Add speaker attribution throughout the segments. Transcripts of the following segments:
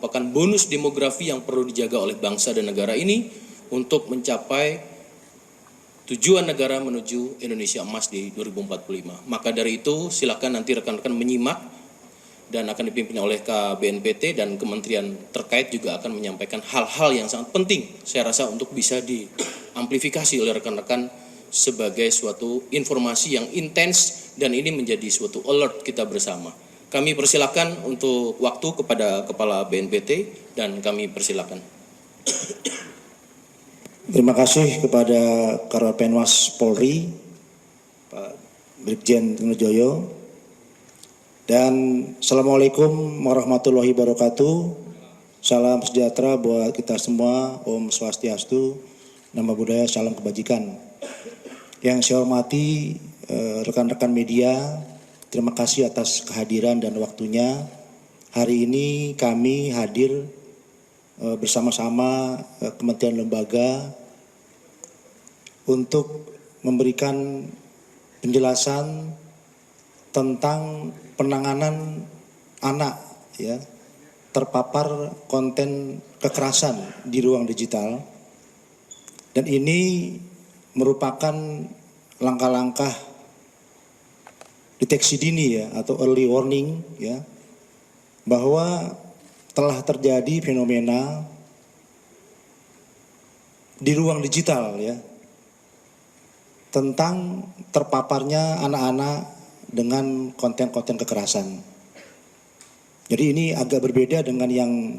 Speaker 1: merupakan bonus demografi yang perlu dijaga oleh bangsa dan negara ini untuk mencapai tujuan negara menuju Indonesia Emas di 2045. Maka dari itu silakan nanti rekan-rekan menyimak dan akan dipimpin oleh KBNPT dan kementerian terkait juga akan menyampaikan hal-hal yang sangat penting saya rasa untuk bisa diamplifikasi oleh rekan-rekan sebagai suatu informasi yang intens dan ini menjadi suatu alert kita bersama. Kami persilakan untuk waktu kepada Kepala BNPT dan kami persilakan.
Speaker 2: Terima kasih kepada Karopenmas Polri, Pak Brigjen Trunojoyo, dan Assalamualaikum warahmatullahi wabarakatuh. Salam sejahtera buat kita semua, Om Swastiastu, Nama Budaya, Salam Kebajikan. Yang saya hormati rekan-rekan media, terima kasih atas kehadiran dan waktunya. Hari ini kami hadir bersama-sama kementerian lembaga untuk memberikan penjelasan tentang penanganan anak ya terpapar konten kekerasan di ruang digital, dan ini merupakan langkah-langkah deteksi dini ya atau early warning ya bahwa telah terjadi fenomena di ruang digital ya tentang terpaparnya anak-anak dengan konten-konten kekerasan. Jadi ini agak berbeda dengan yang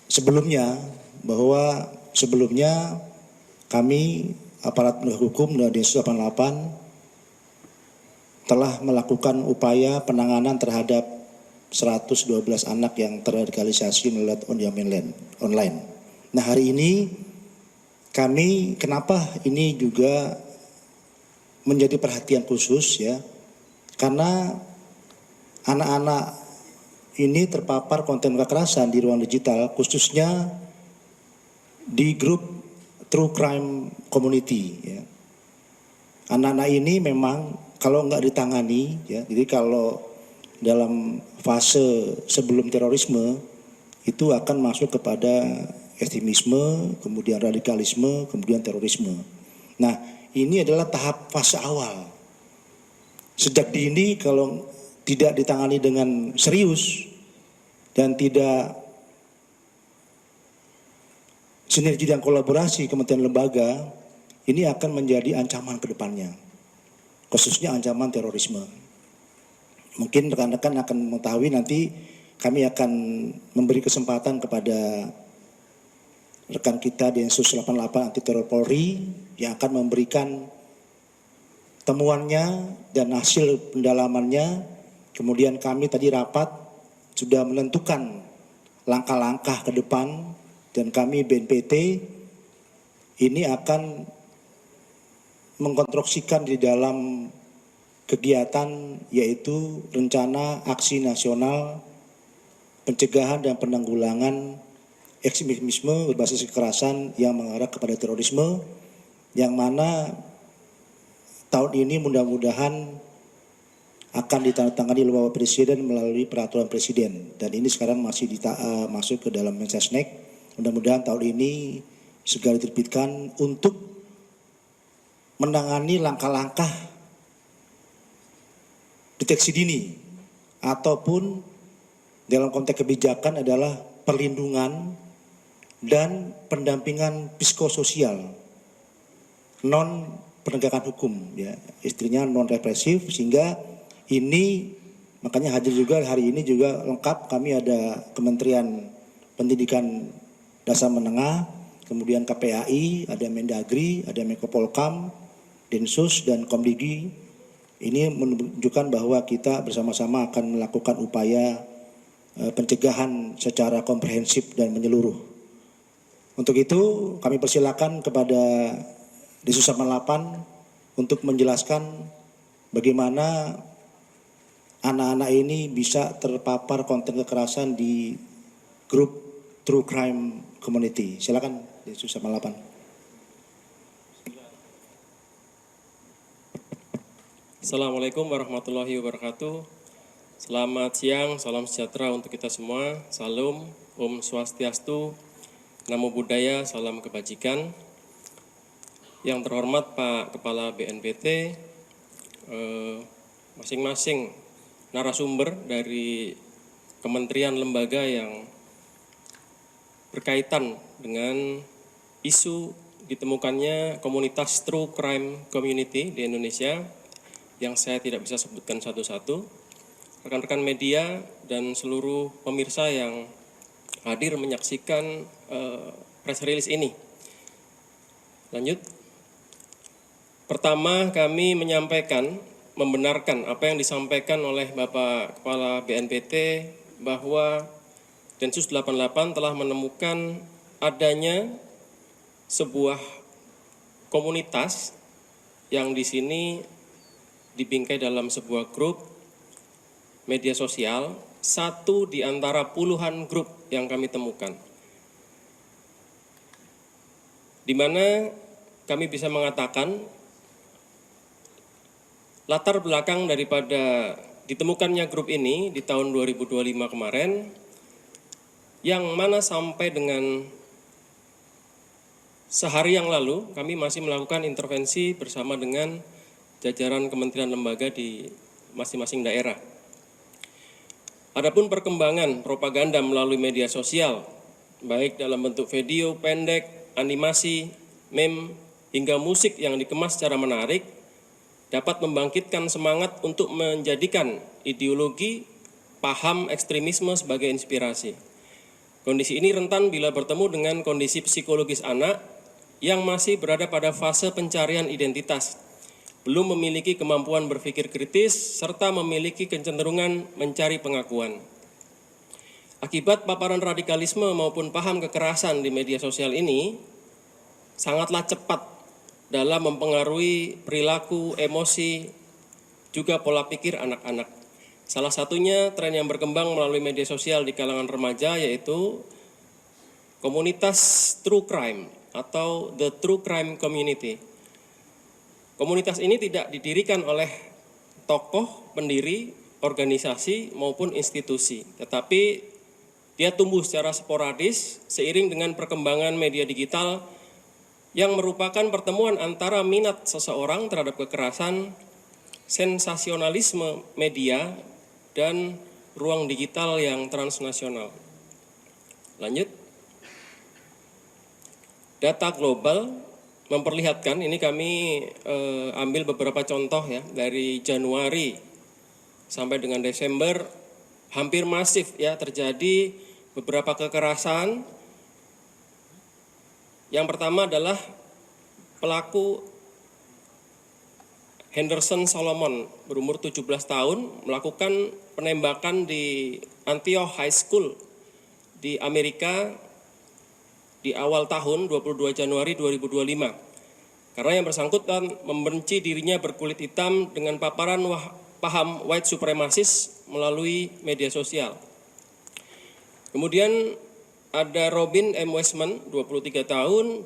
Speaker 2: sebelumnya, bahwa sebelumnya kami aparat penegak hukum dan Densus 88 telah melakukan upaya penanganan terhadap 112 anak yang terradikalisasi melalui online. Nah, hari ini kami kenapa ini juga menjadi perhatian khusus ya, karena anak-anak ini terpapar konten kekerasan di ruang digital, khususnya di grup True Crime Community ya. Anak-anak ini memang kalau nggak ditangani ya, jadi kalau dalam fase sebelum terorisme itu akan masuk kepada ekstremisme, kemudian radikalisme, kemudian terorisme. Nah, ini adalah tahap fase awal. Sejak dini kalau tidak ditangani dengan serius dan tidak sinergi dan kolaborasi kementerian lembaga, ini akan menjadi ancaman ke depannya, khususnya ancaman terorisme. Mungkin rekan-rekan akan mengetahui, nanti kami akan memberi kesempatan kepada rekan kita Densus 88 Anti Teror Polri yang akan memberikan temuannya dan hasil pendalamannya. Kemudian kami tadi rapat sudah menentukan langkah-langkah ke depan, dan kami BNPT ini akan mengkonstruksikan di dalam kegiatan yaitu rencana aksi nasional pencegahan dan penanggulangan ekstremisme berbasis kekerasan yang mengarah kepada terorisme, yang mana tahun ini mudah-mudahan akan ditandatangani oleh Bapak Presiden melalui peraturan Presiden, dan ini sekarang masih masuk ke dalam Mensesnek. Mudah-mudahan tahun ini segera diterbitkan untuk menangani langkah-langkah deteksi dini ataupun dalam konteks kebijakan adalah perlindungan dan pendampingan psikososial non penegakan hukum ya, istrinya non represif, sehingga ini makanya hadir juga hari ini juga lengkap. Kami ada Kementerian Pendidikan Dasar Menengah, kemudian KPAI, ada Mendagri, ada Menko Polkam, Densus dan Komdigi. Ini menunjukkan bahwa kita bersama-sama akan melakukan upaya pencegahan secara komprehensif dan menyeluruh. Untuk itu kami persilakan kepada Densus 88 untuk menjelaskan bagaimana anak-anak ini bisa terpapar konten kekerasan di grup True Crime Community. Silakan Densus 88.
Speaker 3: Assalamualaikum warahmatullahi wabarakatuh. Selamat siang, salam sejahtera untuk kita semua. Salam, Om Swastiastu, Namo Buddhaya, salam kebajikan. Yang terhormat Pak Kepala BNPT, masing-masing narasumber dari kementerian lembaga yang berkaitan dengan isu ditemukannya komunitas True Crime Community di Indonesia yang saya tidak bisa sebutkan satu-satu. Rekan-rekan media dan seluruh pemirsa yang hadir menyaksikan press release ini. Lanjut. Pertama, kami membenarkan apa yang disampaikan oleh Bapak Kepala BNPT bahwa Densus 88 telah menemukan adanya sebuah komunitas yang di sini dibingkai dalam sebuah grup media sosial, satu di antara puluhan grup yang kami temukan. Di mana kami bisa mengatakan latar belakang daripada ditemukannya grup ini di tahun 2025 kemarin, yang mana sampai dengan sehari yang lalu kami masih melakukan intervensi bersama dengan jajaran kementerian lembaga di masing-masing daerah. Adapun perkembangan propaganda melalui media sosial, baik dalam bentuk video pendek, animasi, meme, hingga musik yang dikemas secara menarik, dapat membangkitkan semangat untuk menjadikan ideologi, paham ekstremisme sebagai inspirasi. Kondisi ini rentan bila bertemu dengan kondisi psikologis anak yang masih berada pada fase pencarian identitas, belum memiliki kemampuan berpikir kritis, serta memiliki kecenderungan mencari pengakuan. Akibat paparan radikalisme maupun paham kekerasan di media sosial ini sangatlah cepat dalam mempengaruhi perilaku, emosi, juga pola pikir anak-anak. Salah satunya tren yang berkembang melalui media sosial di kalangan remaja yaitu komunitas True Crime atau The True Crime Community. Komunitas ini tidak didirikan oleh tokoh, pendiri, organisasi maupun institusi, tetapi dia tumbuh secara sporadis seiring dengan perkembangan media digital yang merupakan pertemuan antara minat seseorang terhadap kekerasan, sensasionalisme media, dan ruang digital yang transnasional. Lanjut. Data global memperlihatkan, ini kami ambil beberapa contoh ya, dari Januari sampai dengan Desember hampir masif ya terjadi beberapa kekerasan. Yang pertama adalah pelaku Henderson Solomon berumur 17 tahun melakukan penembakan di Antioch High School di Amerika di awal tahun 22 Januari 2025. Karena yang bersangkutan membenci dirinya berkulit hitam dengan paparan paham white supremacist melalui media sosial. Kemudian ada Robin M. Westman, 23 tahun,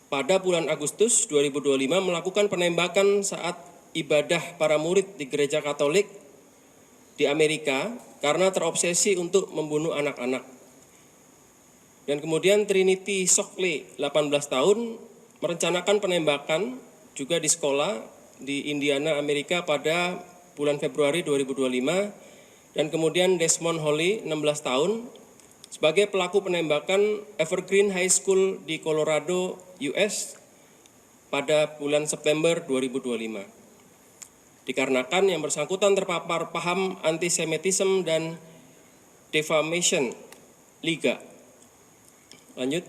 Speaker 3: pada bulan Agustus 2025 melakukan penembakan saat ibadah para murid di gereja Katolik di Amerika karena terobsesi untuk membunuh anak-anak. Dan kemudian Trinity Shockley, 18 tahun, merencanakan penembakan juga di sekolah di Indiana, Amerika pada bulan Februari 2025. Dan kemudian Desmond Holly, 16 tahun, sebagai pelaku penembakan Evergreen High School di Colorado, US pada bulan September 2025. Dikarenakan yang bersangkutan terpapar paham antisemitisme dan defamation liga. Lanjut.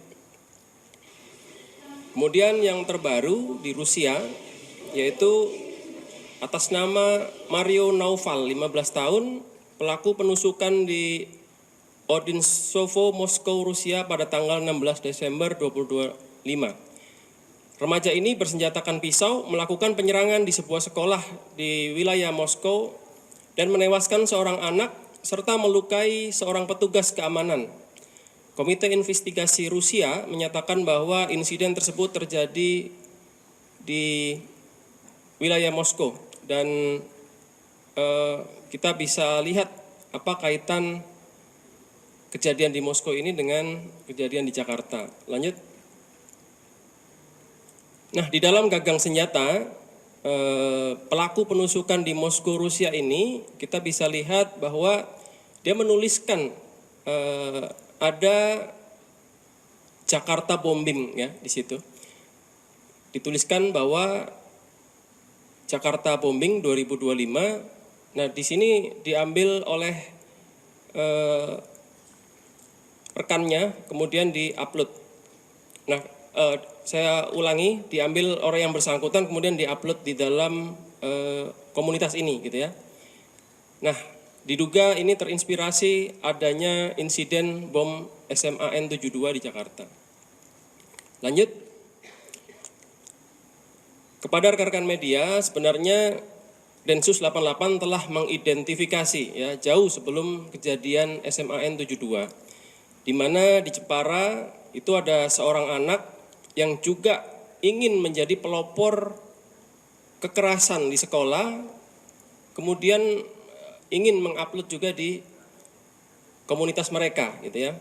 Speaker 3: Kemudian yang terbaru di Rusia yaitu atas nama Mario Naufal, 15 tahun, pelaku penusukan di Odintsovo, Moskow, Rusia pada tanggal 16 Desember 2025. Remaja ini bersenjatakan pisau melakukan penyerangan di sebuah sekolah di wilayah Moskow dan menewaskan seorang anak serta melukai seorang petugas keamanan. Komite Investigasi Rusia menyatakan bahwa insiden tersebut terjadi di wilayah Moskow dan kita bisa lihat apa kaitan kejadian di Moskow ini dengan kejadian di Jakarta. Lanjut. Nah, di dalam gagang senjata, pelaku penusukan di Moskow, Rusia ini, kita bisa lihat bahwa dia menuliskan ada Jakarta bombing ya di situ. Dituliskan bahwa Jakarta bombing 2025. Nah, di sini diambil oleh rekannya, kemudian diupload. Nah, saya ulangi, diambil orang yang bersangkutan, kemudian diupload di dalam komunitas ini, gitu ya. Nah, diduga ini terinspirasi adanya insiden bom SMAN 72 di Jakarta. Lanjut. Kepada rekan-rekan media, sebenarnya Densus 88 telah mengidentifikasi ya jauh sebelum kejadian SMAN 72, di mana di Jepara itu ada seorang anak yang juga ingin menjadi pelopor kekerasan di sekolah, kemudian ingin mengupload juga di komunitas mereka, gitu ya.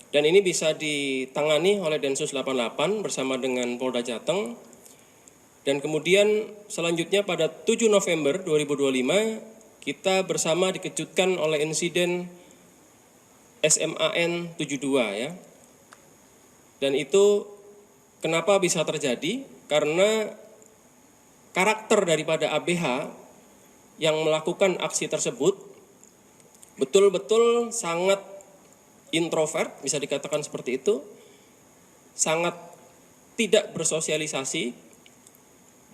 Speaker 3: Dan ini bisa ditangani oleh Densus 88 bersama dengan Polda Jateng. Dan kemudian selanjutnya pada 7 November 2025 kita bersama dikejutkan oleh insiden SMAN 72 ya. Dan itu kenapa bisa terjadi? Karena karakter daripada ABH yang melakukan aksi tersebut betul-betul sangat introvert, bisa dikatakan seperti itu, sangat tidak bersosialisasi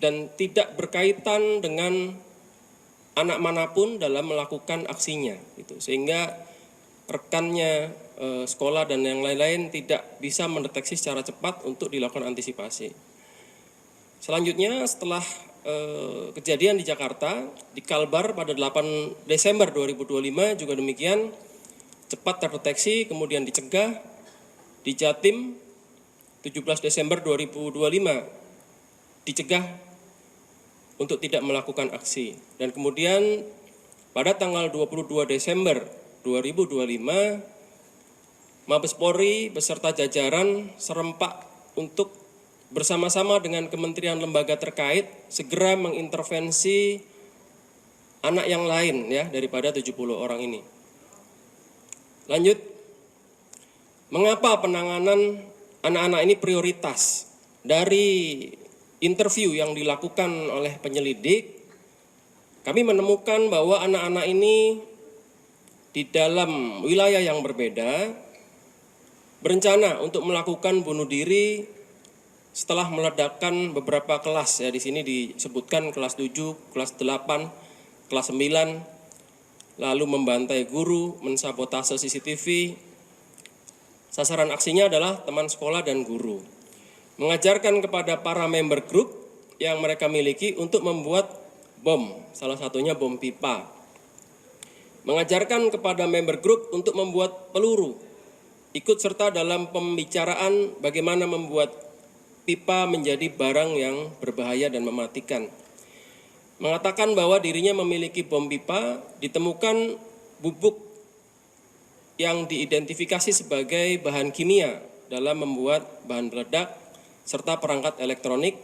Speaker 3: dan tidak berkaitan dengan anak manapun dalam melakukan aksinya, gitu. Sehingga rekannya sekolah dan yang lain-lain tidak bisa mendeteksi secara cepat untuk dilakukan antisipasi. Selanjutnya setelah kejadian di Jakarta, di Kalbar pada 8 Desember 2025 juga demikian, cepat terdeteksi kemudian dicegah. Di Jatim 17 Desember 2025 dicegah untuk tidak melakukan aksi. Dan kemudian pada tanggal 22 Desember 2025 Mabes Polri beserta jajaran serempak untuk bersama-sama dengan kementerian lembaga terkait segera mengintervensi anak yang lain ya daripada 70 orang ini. Lanjut. Mengapa penanganan anak-anak ini prioritas? Dari interview yang dilakukan oleh penyelidik, kami menemukan bahwa anak-anak ini di dalam wilayah yang berbeda berencana untuk melakukan bunuh diri setelah meledakkan beberapa kelas ya. Di sini disebutkan kelas 7, kelas 8, kelas 9, lalu membantai guru, mensabotase CCTV. Sasaran aksinya adalah teman sekolah dan guru. Mengajarkan kepada para member grup yang mereka miliki untuk membuat bom, salah satunya bom pipa. Mengajarkan kepada member grup untuk membuat peluru. Ikut serta dalam pembicaraan bagaimana membuat pipa menjadi barang yang berbahaya dan mematikan. Mengatakan bahwa dirinya memiliki bom pipa, ditemukan bubuk yang diidentifikasi sebagai bahan kimia dalam membuat bahan peledak serta perangkat elektronik,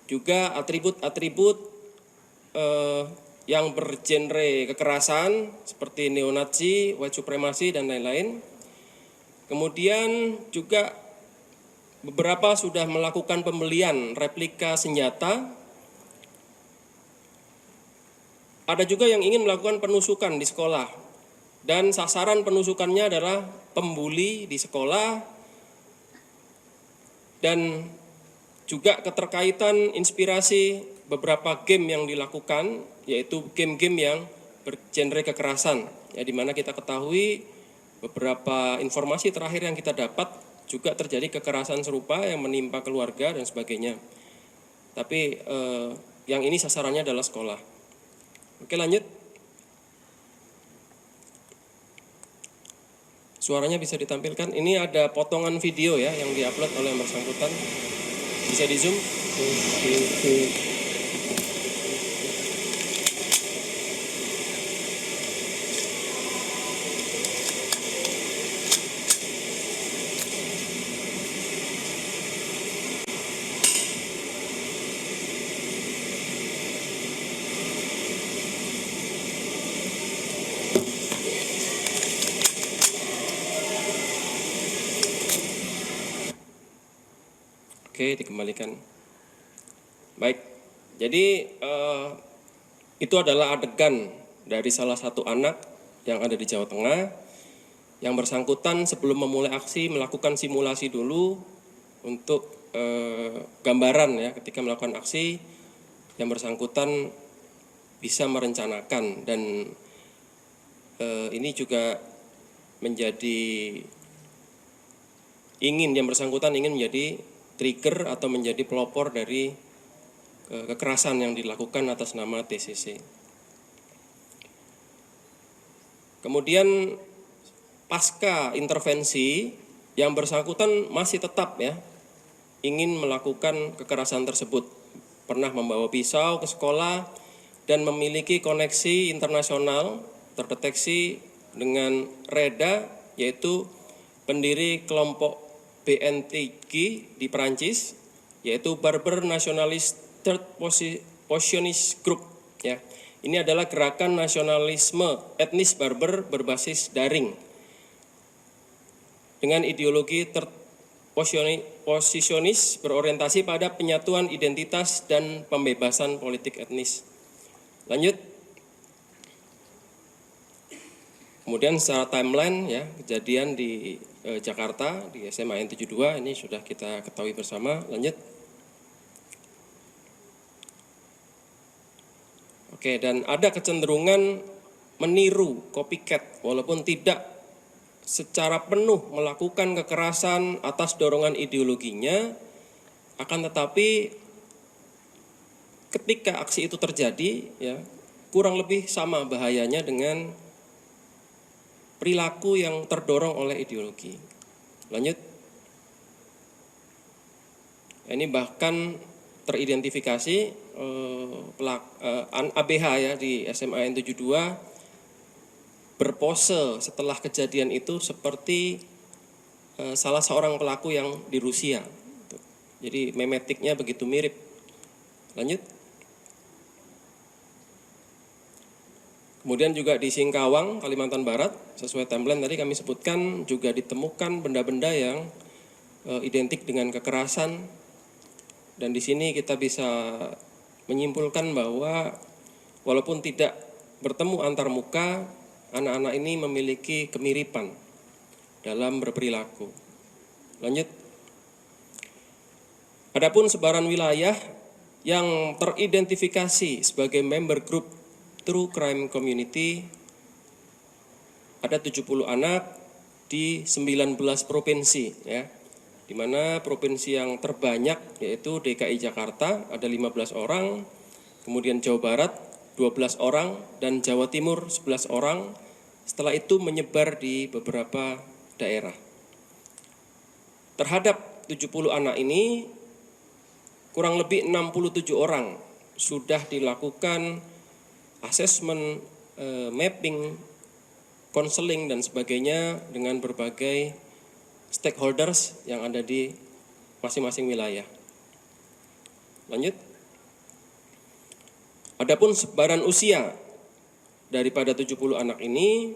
Speaker 3: juga atribut-atribut yang bergenre kekerasan seperti neonazi, white supremacy dan lain-lain. Kemudian juga beberapa sudah melakukan pembelian replika senjata. Ada juga yang ingin melakukan penusukan di sekolah. Dan sasaran penusukannya adalah pembuli di sekolah dan juga keterkaitan inspirasi beberapa game yang dilakukan, yaitu game-game yang bergenre kekerasan. Ya, di mana kita ketahui beberapa informasi terakhir yang kita dapat juga terjadi kekerasan serupa yang menimpa keluarga dan sebagainya. Tapi yang ini sasarannya adalah sekolah. Oke, lanjut. Suaranya bisa ditampilkan. Ini ada potongan video ya yang diupload oleh yang bersangkutan. Bisa di zoom. Oke, dikembalikan. Baik, jadi itu adalah adegan dari salah satu anak yang ada di Jawa Tengah. Yang bersangkutan sebelum memulai aksi melakukan simulasi dulu untuk gambaran ya, ketika melakukan aksi yang bersangkutan bisa merencanakan, dan ini juga menjadi yang bersangkutan ingin menjadi trigger atau menjadi pelopor dari kekerasan yang dilakukan atas nama TCC. Kemudian pasca intervensi yang bersangkutan masih tetap ya ingin melakukan kekerasan tersebut, pernah membawa pisau ke sekolah dan memiliki koneksi internasional terdeteksi dengan Reda, yaitu pendiri kelompok BNTG di Perancis, yaitu Barber Nationalist Third Positionist Group ya. Ini adalah gerakan nasionalisme etnis Barber berbasis daring dengan ideologi third positionist berorientasi pada penyatuan identitas dan pembebasan politik etnis. Lanjut. Kemudian secara timeline ya, kejadian di Jakarta di SMA N72 ini sudah kita ketahui bersama. Lanjut. Oke, dan ada kecenderungan meniru, copycat, walaupun tidak secara penuh melakukan kekerasan atas dorongan ideologinya, akan tetapi ketika aksi itu terjadi ya, kurang lebih sama bahayanya dengan perilaku yang terdorong oleh ideologi. Lanjut. Ini bahkan teridentifikasi ABH ya di SMA N72 berpose setelah kejadian itu seperti salah seorang pelaku yang di Rusia. Jadi memetiknya begitu mirip. Lanjut. Kemudian juga di Singkawang, Kalimantan Barat, sesuai timeline tadi kami sebutkan, juga ditemukan benda-benda yang identik dengan kekerasan. Dan di sini kita bisa menyimpulkan bahwa walaupun tidak bertemu antar muka, anak-anak ini memiliki kemiripan dalam berperilaku. Lanjut. Adapun sebaran wilayah yang teridentifikasi sebagai member group True Crime Community ada 70 anak di 19 provinsi ya. Di mana provinsi yang terbanyak yaitu DKI Jakarta ada 15 orang, kemudian Jawa Barat 12 orang dan Jawa Timur 11 orang. Setelah itu menyebar di beberapa daerah. Terhadap 70 anak ini kurang lebih 67 orang sudah dilakukan asesmen, mapping, konseling dan sebagainya dengan berbagai stakeholders yang ada di masing-masing wilayah. Lanjut. Adapun sebaran usia daripada 70 anak ini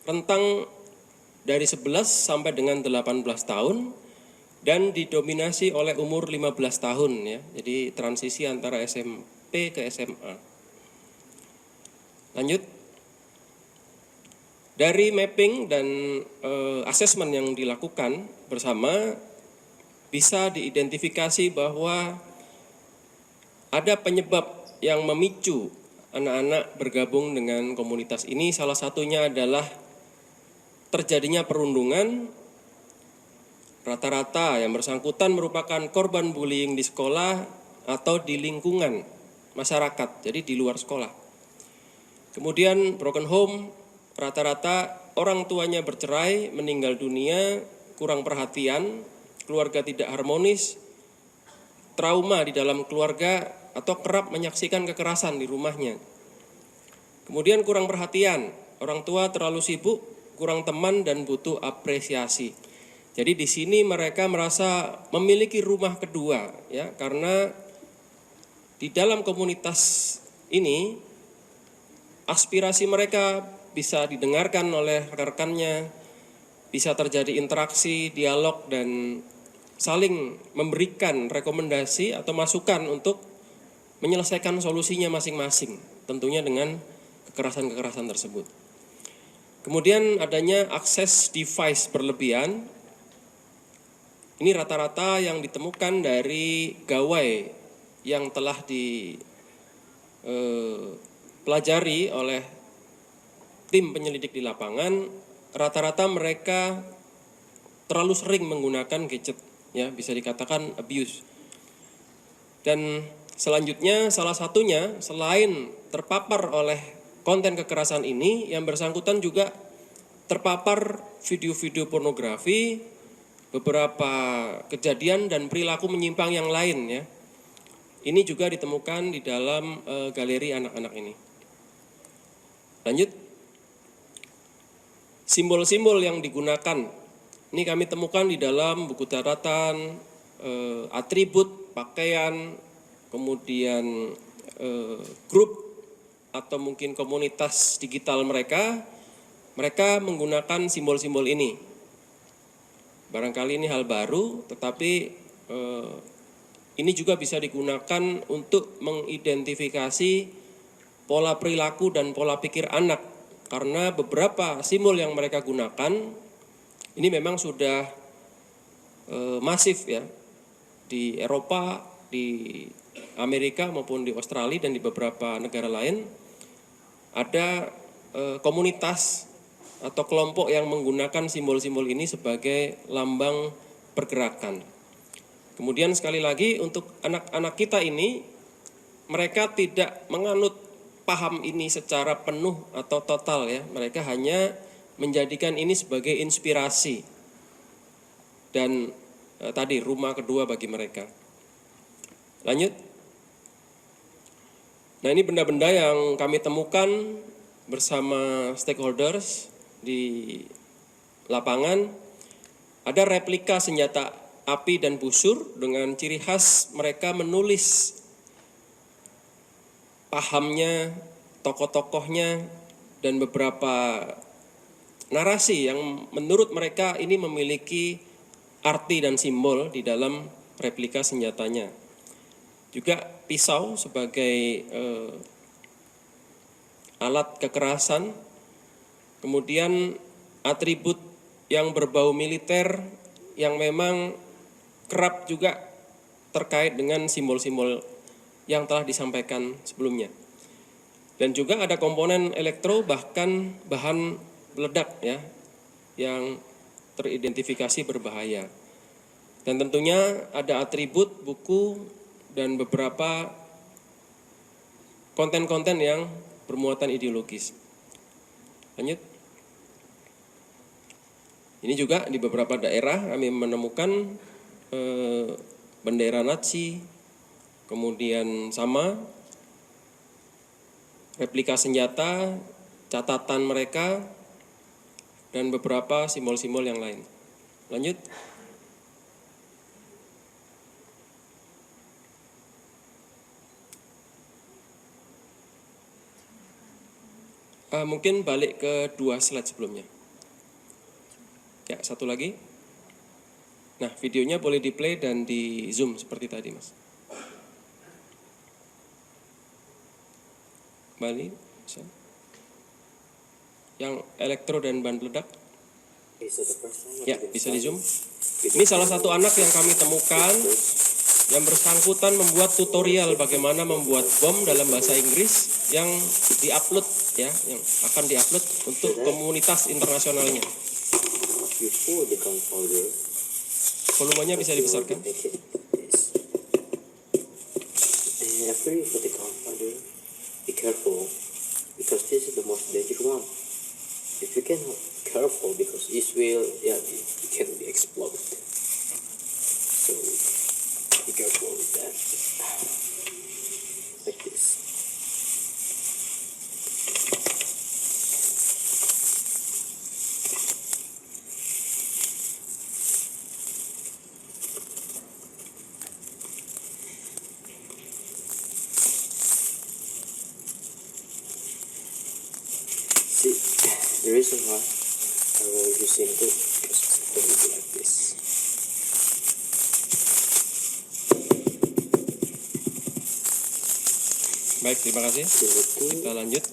Speaker 3: rentang dari 11 sampai dengan 18 tahun dan didominasi oleh umur 15 tahun ya. Jadi transisi antara SMP ke SMA. Lanjut. Dari mapping dan asesmen yang dilakukan bersama bisa diidentifikasi bahwa ada penyebab yang memicu anak-anak bergabung dengan komunitas ini. Salah satunya adalah terjadinya perundungan. Rata-rata yang bersangkutan merupakan korban bullying di sekolah atau di lingkungan masyarakat, jadi di luar sekolah. Kemudian broken home, rata-rata orang tuanya bercerai, meninggal dunia, kurang perhatian, keluarga tidak harmonis, trauma di dalam keluarga, atau kerap menyaksikan kekerasan di rumahnya. Kemudian kurang perhatian, orang tua terlalu sibuk, kurang teman dan butuh apresiasi. Jadi di sini mereka merasa memiliki rumah kedua ya, karena di dalam komunitas ini aspirasi mereka bisa didengarkan oleh rekan-rekannya, bisa terjadi interaksi, dialog dan saling memberikan rekomendasi atau masukan untuk menyelesaikan solusinya masing-masing, tentunya dengan kekerasan-kekerasan tersebut. Kemudian adanya akses device berlebihan. Ini rata-rata yang ditemukan dari gawai yang telah dipelajari oleh tim penyelidik di lapangan. Rata-rata mereka terlalu sering menggunakan gadget, ya bisa dikatakan abuse. Dan selanjutnya salah satunya selain terpapar oleh konten kekerasan ini, yang bersangkutan juga terpapar video-video pornografi, beberapa kejadian dan perilaku menyimpang yang lain, ya. Ini juga ditemukan di dalam galeri anak-anak ini. Lanjut. Simbol-simbol yang digunakan, ini kami temukan di dalam buku catatan, atribut, pakaian, kemudian grup atau mungkin komunitas digital mereka menggunakan simbol-simbol ini. Barangkali ini hal baru, tetapi ini juga bisa digunakan untuk mengidentifikasi pola perilaku dan pola pikir anak. Karena beberapa simbol yang mereka gunakan ini memang sudah masif, ya, di Eropa, di Amerika maupun di Australia dan di beberapa negara lain. Ada komunitas atau kelompok yang menggunakan simbol-simbol ini sebagai lambang pergerakan. Kemudian sekali lagi untuk anak-anak kita ini, mereka tidak menganut paham ini secara penuh atau total, ya. Mereka hanya menjadikan ini sebagai inspirasi dan tadi rumah kedua bagi mereka. Lanjut. Nah, ini benda-benda yang kami temukan bersama stakeholders di lapangan. Ada replika senjata api dan busur dengan ciri khas mereka menulis pahamnya, tokoh-tokohnya, dan beberapa narasi yang menurut mereka ini memiliki arti dan simbol di dalam replika senjatanya. Juga pisau sebagai alat kekerasan, kemudian atribut yang berbau militer yang memang kerap juga terkait dengan simbol-simbol yang telah disampaikan sebelumnya. Dan juga ada komponen elektro, bahkan bahan peledak, ya, yang teridentifikasi berbahaya. Dan tentunya ada atribut, buku, dan beberapa konten-konten yang bermuatan ideologis. Lanjut. Ini juga di beberapa daerah kami menemukan bendera Nazi, kemudian sama replika senjata, catatan mereka, dan beberapa simbol-simbol yang lain. Lanjut. Mungkin balik ke 2 slide sebelumnya. Ya, satu lagi. Nah, videonya boleh di play dan di zoom seperti tadi, Mas. Balik. Yang elektro dan bahan peledak. Ya, bisa di zoom. Ini salah satu anak yang kami temukan yang bersangkutan membuat tutorial bagaimana membuat bom dalam bahasa Inggris yang diupload, ya, yang akan diupload untuk komunitas internasionalnya. Volumenya bisa dibesarkan.
Speaker 4: After you put the gunpowder, be careful because this is the most dangerous one. If you cannot careful because it will, it can be exploded. So be careful with that. Like this. See, the reason why I will use it because it's going to be like this.
Speaker 3: Baik, terima kasih. Kita lanjut.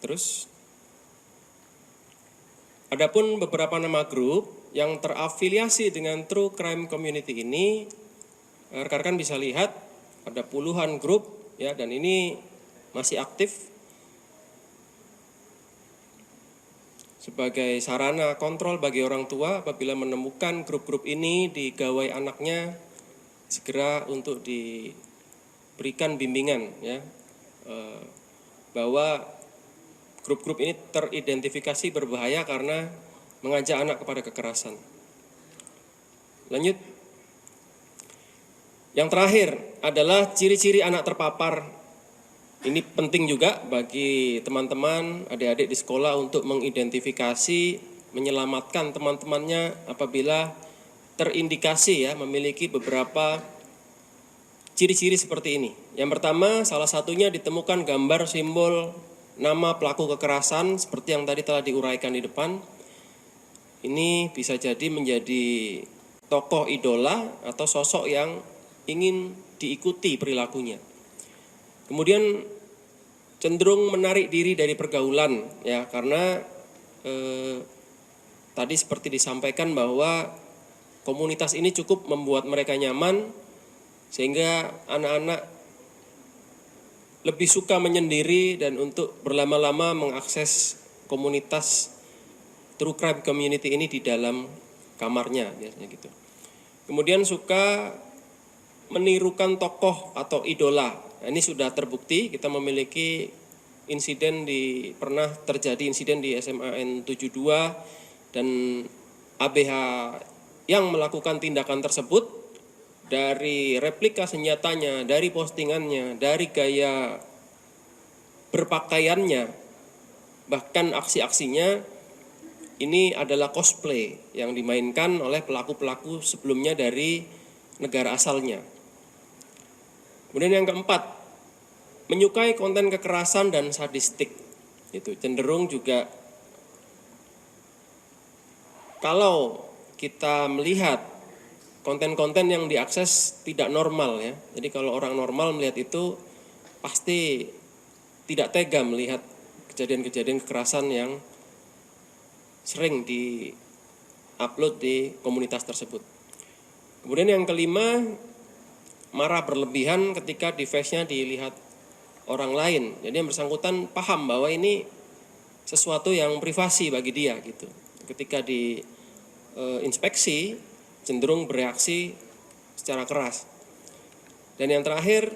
Speaker 3: Terus, adapun beberapa nama grup yang terafiliasi dengan True Crime Community ini, rekan-rekan bisa lihat ada puluhan grup ya, dan ini masih aktif sebagai sarana kontrol bagi orang tua apabila menemukan grup-grup ini di gawai anaknya, segera untuk diberikan bimbingan ya, bahwa grup-grup ini teridentifikasi berbahaya karena mengajak anak kepada kekerasan. Lanjut. Yang terakhir adalah ciri-ciri anak terpapar. Ini penting juga bagi teman-teman, adik-adik di sekolah untuk mengidentifikasi, menyelamatkan teman-temannya apabila terindikasi ya memiliki beberapa ciri-ciri seperti ini. Yang pertama, salah satunya ditemukan gambar simbol nama pelaku kekerasan seperti yang tadi telah diuraikan di depan. Ini bisa jadi menjadi tokoh idola atau sosok yang ingin diikuti perilakunya. Kemudian cenderung menarik diri dari pergaulan ya, karena tadi seperti disampaikan bahwa komunitas ini cukup membuat mereka nyaman sehingga anak-anak lebih suka menyendiri dan untuk berlama-lama mengakses komunitas True Crime Community ini di dalam kamarnya biasanya gitu. Kemudian suka menirukan tokoh atau idola. Nah, ini sudah terbukti, kita memiliki insiden pernah terjadi insiden di SMAN 72 dan ABH yang melakukan tindakan tersebut. Dari replika senjatanya, dari postingannya, dari gaya berpakaiannya, bahkan aksi-aksinya, ini adalah cosplay yang dimainkan oleh pelaku-pelaku sebelumnya dari negara asalnya. Kemudian yang keempat, menyukai konten kekerasan dan sadistik. Itu cenderung juga, kalau kita melihat konten-konten yang diakses tidak normal ya. Jadi kalau orang normal melihat itu pasti tidak tega melihat kejadian-kejadian kekerasan yang sering di-upload di komunitas tersebut. Kemudian yang kelima, marah berlebihan ketika device-nya dilihat orang lain. Jadi yang bersangkutan paham bahwa ini sesuatu yang privasi bagi dia gitu. Ketika diinspeksi cenderung bereaksi secara keras. Dan yang terakhir,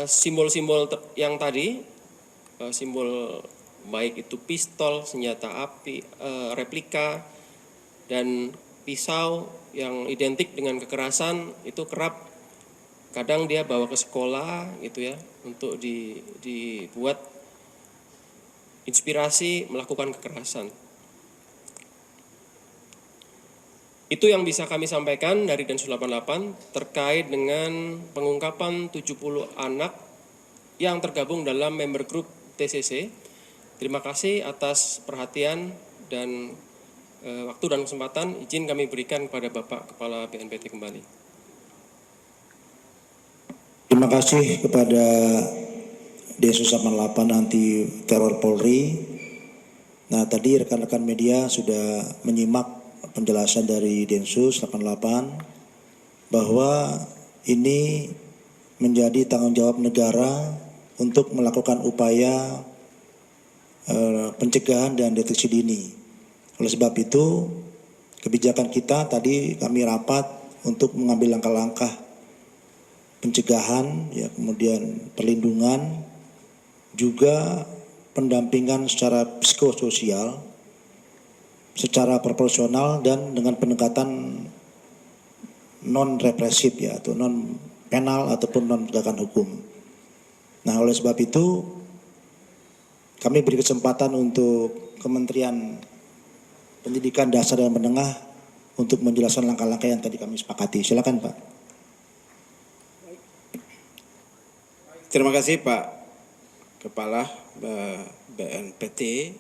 Speaker 3: simbol-simbol yang tadi, simbol baik itu pistol, senjata api, replika, dan pisau yang identik dengan kekerasan itu kerap kadang dia bawa ke sekolah gitu ya, untuk dibuat inspirasi melakukan kekerasan. Itu yang bisa kami sampaikan dari Densus 88 terkait dengan pengungkapan 70 anak yang tergabung dalam member group TCC. Terima kasih atas perhatian dan waktu dan kesempatan. Izin kami berikan kepada Bapak Kepala BNPT kembali.
Speaker 2: Terima kasih kepada Densus 88 Anti Teror Polri. Nah, tadi rekan-rekan media sudah menyimak penjelasan dari Densus 88 bahwa ini menjadi tanggung jawab negara untuk melakukan upaya pencegahan dan deteksi dini. Oleh sebab itu, kebijakan kita tadi kami rapat untuk mengambil langkah-langkah pencegahan, ya, kemudian perlindungan, juga pendampingan secara psikososial, secara proporsional dan dengan pendekatan non represif ya, atau non penal ataupun non penegakan hukum. Nah, oleh sebab itu kami beri kesempatan untuk Kementerian Pendidikan Dasar dan Menengah untuk menjelaskan langkah-langkah yang tadi kami sepakati. Silakan, Pak.
Speaker 5: Terima kasih Pak Kepala BNPT,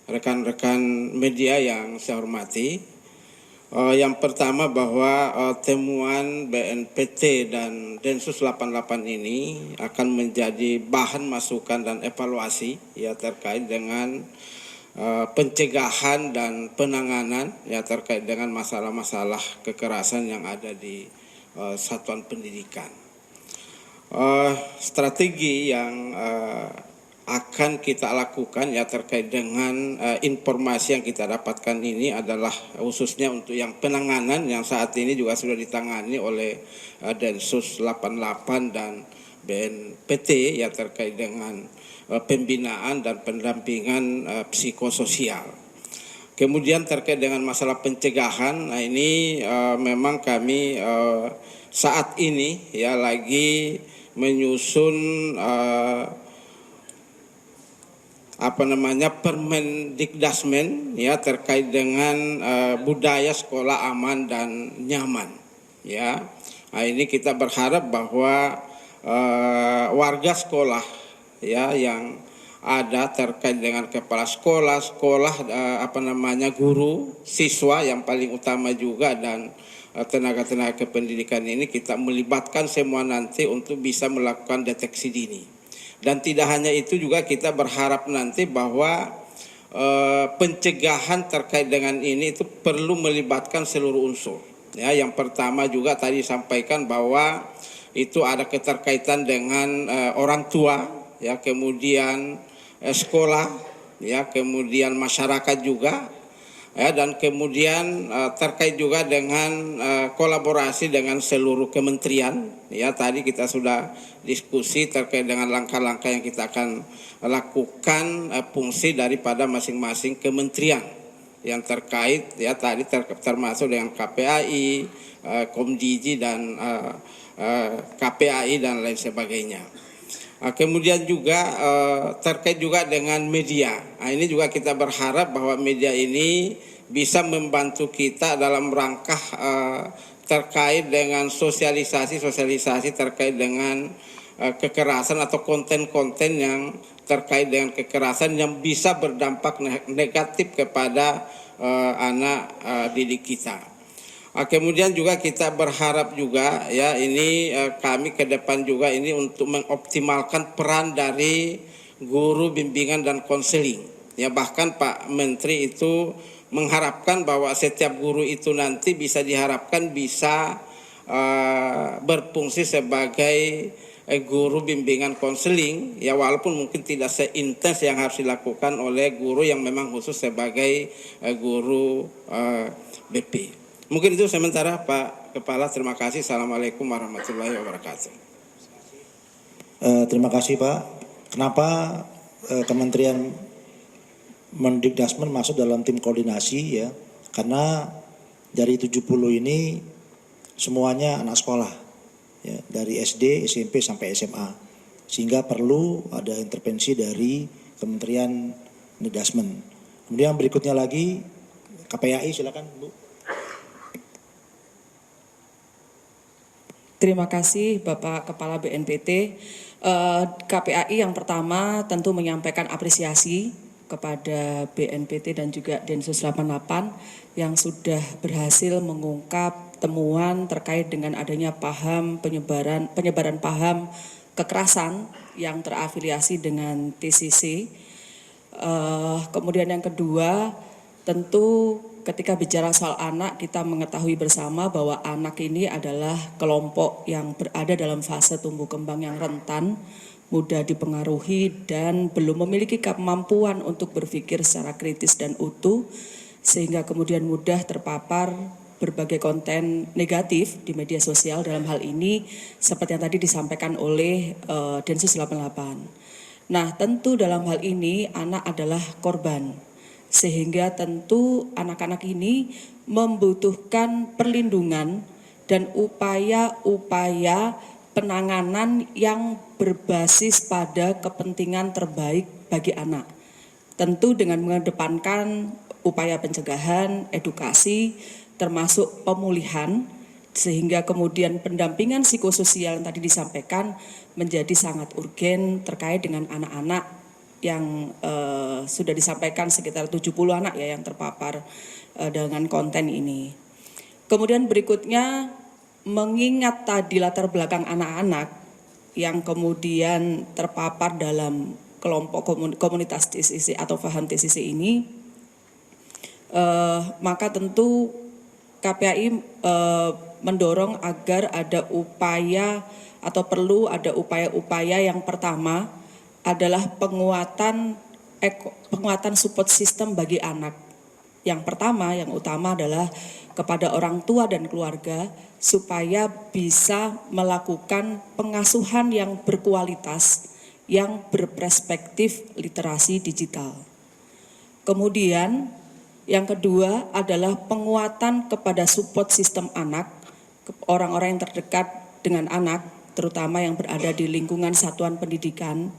Speaker 5: rekan-rekan media yang saya hormati. Yang pertama bahwa temuan BNPT dan Densus 88 ini akan menjadi bahan masukan dan evaluasi ya terkait dengan pencegahan dan penanganan ya terkait dengan masalah-masalah kekerasan yang ada di satuan pendidikan. Strategi yang akan kita lakukan ya terkait dengan informasi yang kita dapatkan ini adalah khususnya untuk yang penanganan yang saat ini juga sudah ditangani oleh Densus 88 dan BNPT ya terkait dengan pembinaan dan pendampingan psikososial. Kemudian terkait dengan masalah pencegahan, nah ini memang kami saat ini ya lagi menyusun Permendikdasmen ya terkait dengan budaya sekolah aman dan nyaman ya. Nah, ini kita berharap bahwa warga sekolah ya yang ada terkait dengan kepala sekolah, guru, siswa yang paling utama juga dan tenaga-tenaga kependidikan ini kita melibatkan semua nanti untuk bisa melakukan deteksi dini. Dan tidak hanya itu juga kita berharap nanti bahwa pencegahan terkait dengan ini itu perlu melibatkan seluruh unsur. Ya, yang pertama juga tadi sampaikan bahwa itu ada keterkaitan dengan orang tua, ya kemudian sekolah, ya kemudian masyarakat juga. Ya, dan kemudian terkait juga dengan kolaborasi dengan seluruh kementerian. Ya, tadi kita sudah diskusi terkait dengan langkah-langkah yang kita akan lakukan fungsi daripada masing-masing kementerian yang terkait ya tadi termasuk dengan KPAI, Komdiji dan KPAI dan lain sebagainya. Kemudian juga terkait juga dengan media. Nah, ini juga kita berharap bahwa media ini bisa membantu kita dalam rangka terkait dengan sosialisasi terkait dengan kekerasan atau konten-konten yang terkait dengan kekerasan yang bisa berdampak negatif kepada anak didik kita. Kemudian juga kita berharap juga ya ini kami ke depan juga ini untuk mengoptimalkan peran dari guru bimbingan dan konseling. Ya bahkan Pak Menteri itu mengharapkan bahwa setiap guru itu nanti bisa diharapkan bisa berfungsi sebagai guru bimbingan konseling ya walaupun mungkin tidak seintens yang harus dilakukan oleh guru yang memang khusus sebagai guru BP. Mungkin itu sementara Pak Kepala. Terima kasih. Assalamualaikum warahmatullahi wabarakatuh.
Speaker 2: Terima kasih Pak. Kenapa Kementerian Mendikdasmen masuk dalam tim koordinasi ya? Karena dari 70 ini semuanya anak sekolah ya, dari SD, SMP sampai SMA. Sehingga perlu ada intervensi dari Kementerian Mendikdasmen. Kemudian berikutnya lagi KPAI, silakan Bu.
Speaker 6: Terima kasih Bapak Kepala BNPT. KPAI yang pertama tentu menyampaikan apresiasi kepada BNPT dan juga Densus 88 yang sudah berhasil mengungkap temuan terkait dengan adanya penyebaran paham kekerasan yang terafiliasi dengan TCC. Kemudian yang kedua, tentu ketika bicara soal anak, kita mengetahui bersama bahwa anak ini adalah kelompok yang berada dalam fase tumbuh kembang yang rentan, mudah dipengaruhi dan belum memiliki kemampuan untuk berpikir secara kritis dan utuh, sehingga kemudian mudah terpapar berbagai konten negatif di media sosial dalam hal ini seperti yang tadi disampaikan oleh Densus 88. Nah, tentu dalam hal ini anak adalah korban. Sehingga tentu anak-anak ini membutuhkan perlindungan dan upaya-upaya penanganan yang berbasis pada kepentingan terbaik bagi anak. Tentu dengan mengedepankan upaya pencegahan, edukasi, termasuk pemulihan, sehingga kemudian pendampingan psikososial yang tadi disampaikan menjadi sangat urgen terkait dengan anak-anak yang sudah disampaikan sekitar 70 anak ya yang terpapar dengan konten ini. Kemudian berikutnya, mengingat tadi latar belakang anak-anak yang kemudian terpapar dalam kelompok komunitas TCC atau paham TCC ini, maka tentu KPAI mendorong agar ada upaya atau perlu ada upaya-upaya. Yang pertama adalah penguatan support system bagi anak. Yang pertama, yang utama adalah kepada orang tua dan keluarga supaya bisa melakukan pengasuhan yang berkualitas, yang berperspektif literasi digital. Kemudian yang kedua adalah penguatan kepada support sistem anak, orang-orang yang terdekat dengan anak, terutama yang berada di lingkungan satuan pendidikan,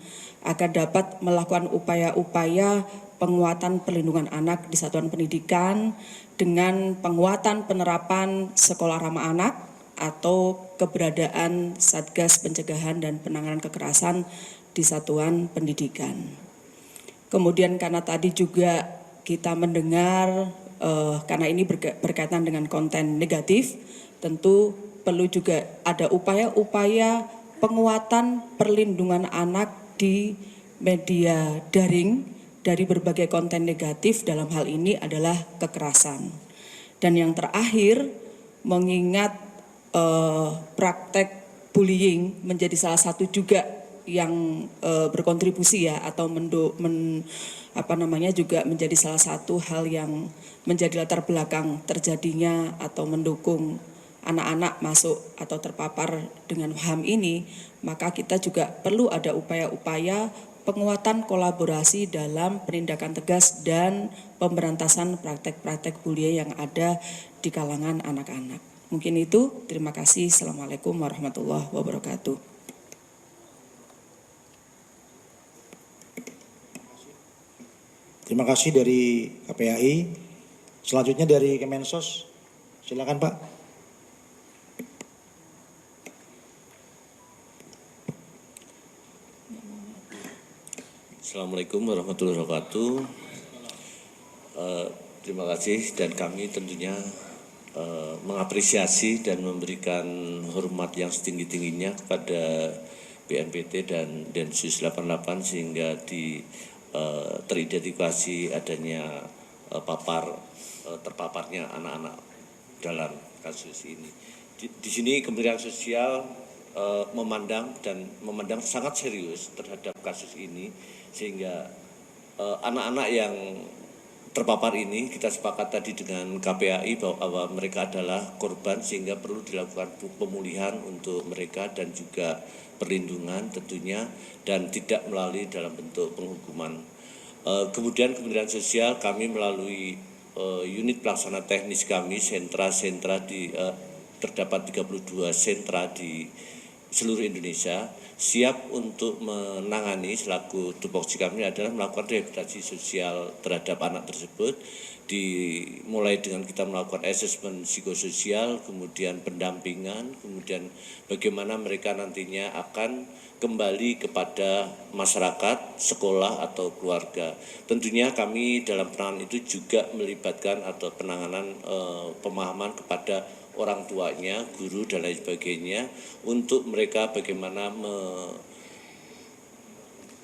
Speaker 6: agar dapat melakukan upaya-upaya penguatan perlindungan anak di satuan pendidikan dengan penguatan penerapan sekolah ramah anak atau keberadaan Satgas Pencegahan dan Penanganan Kekerasan di satuan pendidikan. Kemudian karena tadi juga kita mendengar, karena ini berkaitan dengan konten negatif, tentu perlu juga ada upaya-upaya penguatan perlindungan anak di media daring dari berbagai konten negatif, dalam hal ini adalah kekerasan. Dan yang terakhir, mengingat praktek bullying menjadi salah satu juga yang berkontribusi ya, atau juga menjadi salah satu hal yang menjadi latar belakang terjadinya atau mendukung anak-anak masuk atau terpapar dengan HAM ini, maka kita juga perlu ada upaya-upaya penguatan kolaborasi dalam penindakan tegas dan pemberantasan praktek-praktek bullying yang ada di kalangan anak-anak. Mungkin itu, terima kasih. Assalamualaikum warahmatullahi wabarakatuh.
Speaker 2: Terima kasih dari KPAI. Selanjutnya dari Kemensos, silakan Pak.
Speaker 7: Assalamualaikum warahmatullahi wabarakatuh. Terima kasih, dan kami tentunya mengapresiasi dan memberikan hormat yang setinggi-tingginya kepada BNPT dan Densus 88 sehingga teridentifikasi adanya terpaparnya anak-anak dalam kasus ini. Di sini Kementerian Sosial memandang sangat serius terhadap kasus ini, sehingga anak-anak yang terpapar ini kita sepakat tadi dengan KPAI bahwa mereka adalah korban, sehingga perlu dilakukan pemulihan untuk mereka dan juga perlindungan tentunya, dan tidak melalui dalam bentuk penghukuman. Kemudian Kementerian Sosial, kami melalui unit pelaksana teknis kami, sentra-sentra terdapat 32 sentra di seluruh Indonesia, siap untuk menangani. Selaku tupoksi kami adalah melakukan rehabilitasi sosial terhadap anak tersebut, dimulai dengan kita melakukan asesmen psikososial, kemudian pendampingan, kemudian bagaimana mereka nantinya akan kembali kepada masyarakat, sekolah atau keluarga. Tentunya kami dalam penanganan itu juga melibatkan atau penanganan pemahaman kepada orang tuanya, guru dan lain sebagainya, untuk mereka bagaimana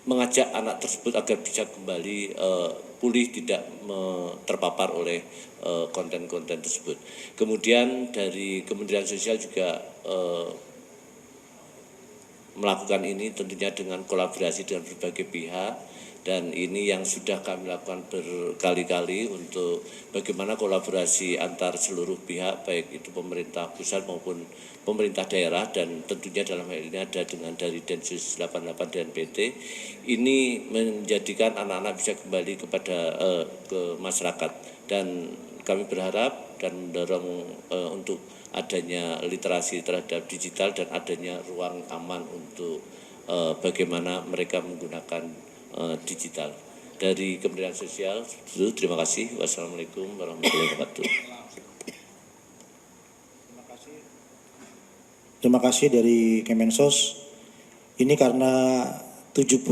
Speaker 7: mengajak anak tersebut agar bisa kembali pulih, tidak terpapar oleh konten-konten tersebut. Kemudian dari Kementerian Sosial juga melakukan ini tentunya dengan kolaborasi dengan berbagai pihak, dan ini yang sudah kami lakukan berkali-kali untuk bagaimana kolaborasi antar seluruh pihak, baik itu pemerintah pusat maupun pemerintah daerah, dan tentunya dalam hal ini ada dengan dari Densus 88 dan PT. Ini menjadikan anak-anak bisa kembali ke masyarakat, dan kami berharap dan mendorong untuk adanya literasi terhadap digital dan adanya ruang aman untuk bagaimana mereka menggunakan digital. Dari Kementerian Sosial, terima kasih. Wassalamualaikum warahmatullahi wabarakatuh.
Speaker 2: Terima kasih dari Kemensos. Ini karena 70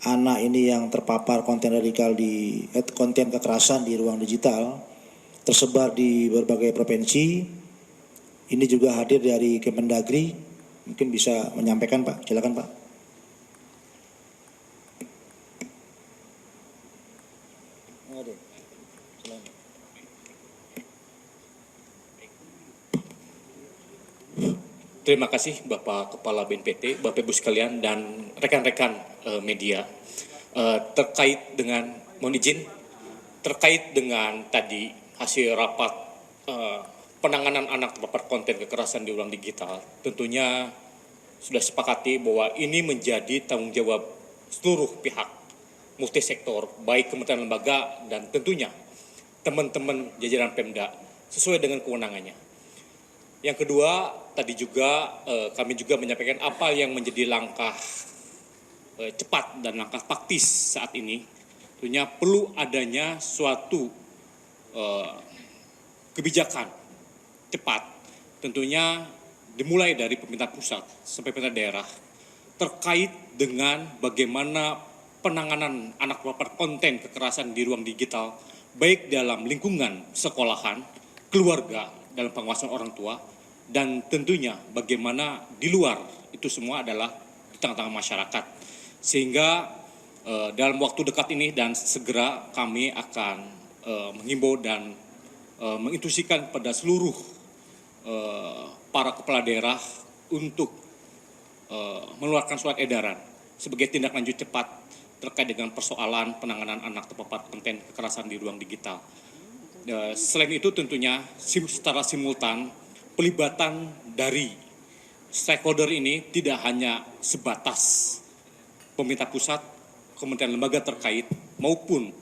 Speaker 2: anak ini yang terpapar konten radikal konten kekerasan di ruang digital, tersebar di berbagai provinsi. Ini juga hadir dari Kemendagri, mungkin bisa menyampaikan Pak, silakan Pak.
Speaker 8: Terima kasih Bapak Kepala BNPT, Bapak Ibu sekalian dan rekan-rekan media. Terkait dengan, mohon izin, terkait dengan tadi hasil rapat penanganan anak terpapar konten kekerasan di ruang digital, tentunya sudah sepakati bahwa ini menjadi tanggung jawab seluruh pihak multisektor, baik kementerian lembaga dan tentunya teman-teman jajaran Pemda sesuai dengan kewenangannya. Yang kedua, tadi juga kami juga menyampaikan apa yang menjadi langkah cepat dan langkah taktis saat ini. Tentunya perlu adanya suatu kebijakan cepat, tentunya dimulai dari pemerintah pusat sampai pemerintah daerah terkait dengan bagaimana penanganan anak terpapar konten kekerasan di ruang digital, baik dalam lingkungan sekolahan, keluarga, dalam pengawasan orang tua, dan tentunya bagaimana di luar itu semua adalah di tengah-tengah masyarakat. Sehingga dalam waktu dekat ini dan segera kami akan menghimbau dan menginstruksikan pada seluruh para kepala daerah untuk mengeluarkan surat edaran sebagai tindak lanjut cepat terkait dengan persoalan penanganan anak terpapar konten kekerasan di ruang digital. Selain itu tentunya secara simultan pelibatan dari stakeholder ini tidak hanya sebatas pemerintah pusat, kementerian lembaga terkait maupun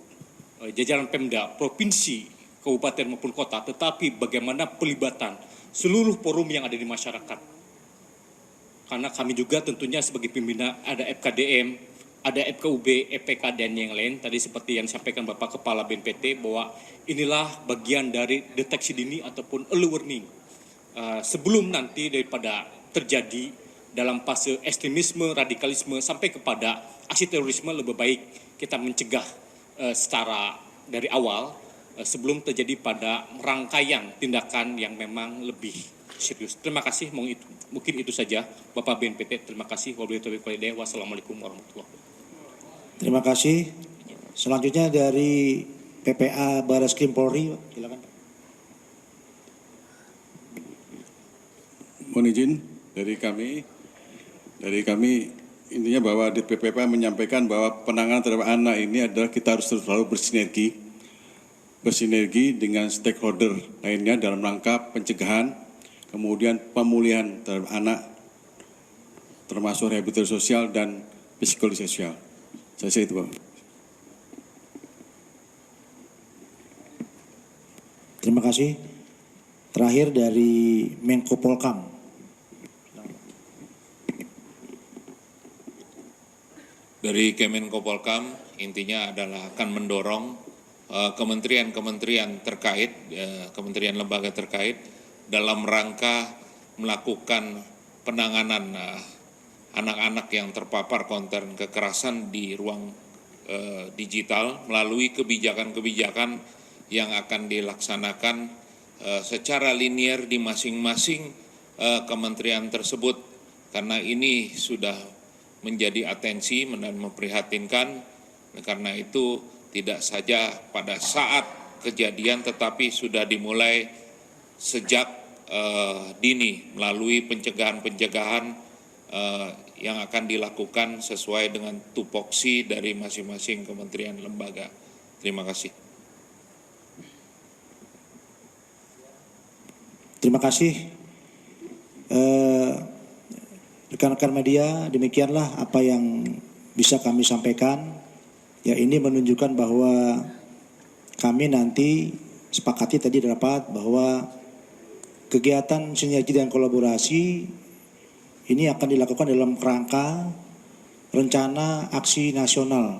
Speaker 8: jajaran Pemda, provinsi, kabupaten maupun kota, tetapi bagaimana pelibatan seluruh forum yang ada di masyarakat. Karena kami juga tentunya sebagai pembina ada FKDM, ada FKUB, EPK, dan yang lain. Tadi seperti yang disampaikan Bapak Kepala BNPT bahwa inilah bagian dari deteksi dini ataupun early warning. Sebelum nanti daripada terjadi dalam fase ekstremisme, radikalisme, sampai kepada aksi terorisme, lebih baik kita mencegah secara dari awal sebelum terjadi pada rangkaian tindakan yang memang lebih serius. Terima kasih, mungkin itu saja Bapak BNPT. Terima kasih. Wassalamualaikum warahmatullahi wabarakatuh.
Speaker 2: Terima kasih. Selanjutnya dari PPA Barreskrim Polri, silakan.
Speaker 9: Mohon izin dari kami intinya bahwa di PPA menyampaikan bahwa penanganan terhadap anak ini adalah kita harus selalu bersinergi dengan stakeholder lainnya dalam rangka pencegahan, kemudian pemulihan terhadap anak, termasuk rehabilitasi sosial dan psikologi sosial. Saya itu, Pak.
Speaker 2: Terima kasih. Terakhir dari Menko Polkam.
Speaker 10: Dari Kemenko Polkam intinya adalah akan mendorong kementerian-kementerian terkait, kementerian lembaga terkait dalam rangka melakukan penanganan anak-anak yang terpapar konten kekerasan di ruang digital melalui kebijakan-kebijakan yang akan dilaksanakan secara linear di masing-masing kementerian tersebut, karena ini sudah menjadi atensi dan memprihatinkan. Karena itu tidak saja pada saat kejadian tetapi sudah dimulai sejak dini melalui pencegahan-pencegahan yang akan dilakukan sesuai dengan tupoksi dari masing-masing kementerian lembaga. Terima kasih.
Speaker 2: Terima kasih. Rekan-rekan media, demikianlah apa yang bisa kami sampaikan. Ya, ini menunjukkan bahwa kami nanti sepakati tadi rapat bahwa kegiatan sinergi dan kolaborasi ini akan dilakukan dalam kerangka rencana aksi nasional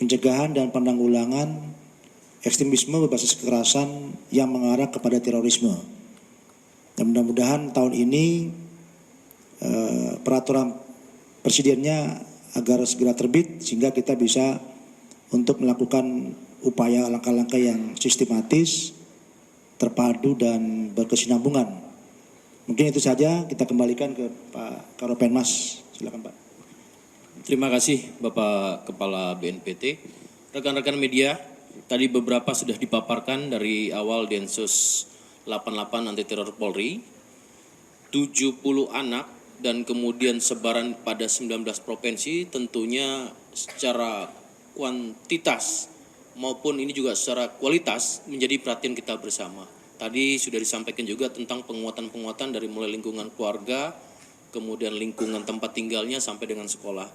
Speaker 2: pencegahan dan penanggulangan ekstremisme berbasis kekerasan yang mengarah kepada terorisme. Dan mudah-mudahan tahun ini peraturan presidennya agar segera terbit sehingga kita bisa untuk melakukan upaya langkah-langkah yang sistematis terpadu dan berkesinambungan. Mungkin itu saja, kita kembalikan ke Pak Karopenmas. Silakan Pak.
Speaker 1: Terima kasih Bapak Kepala BNPT. Rekan-rekan media, tadi beberapa sudah dipaparkan dari awal Densus 88 Anti Teror Polri, 70 anak dan kemudian sebaran pada 19 provinsi, tentunya secara kuantitas maupun ini juga secara kualitas menjadi perhatian kita bersama. Tadi sudah disampaikan juga tentang penguatan-penguatan dari mulai lingkungan keluarga, kemudian lingkungan tempat tinggalnya sampai dengan sekolah.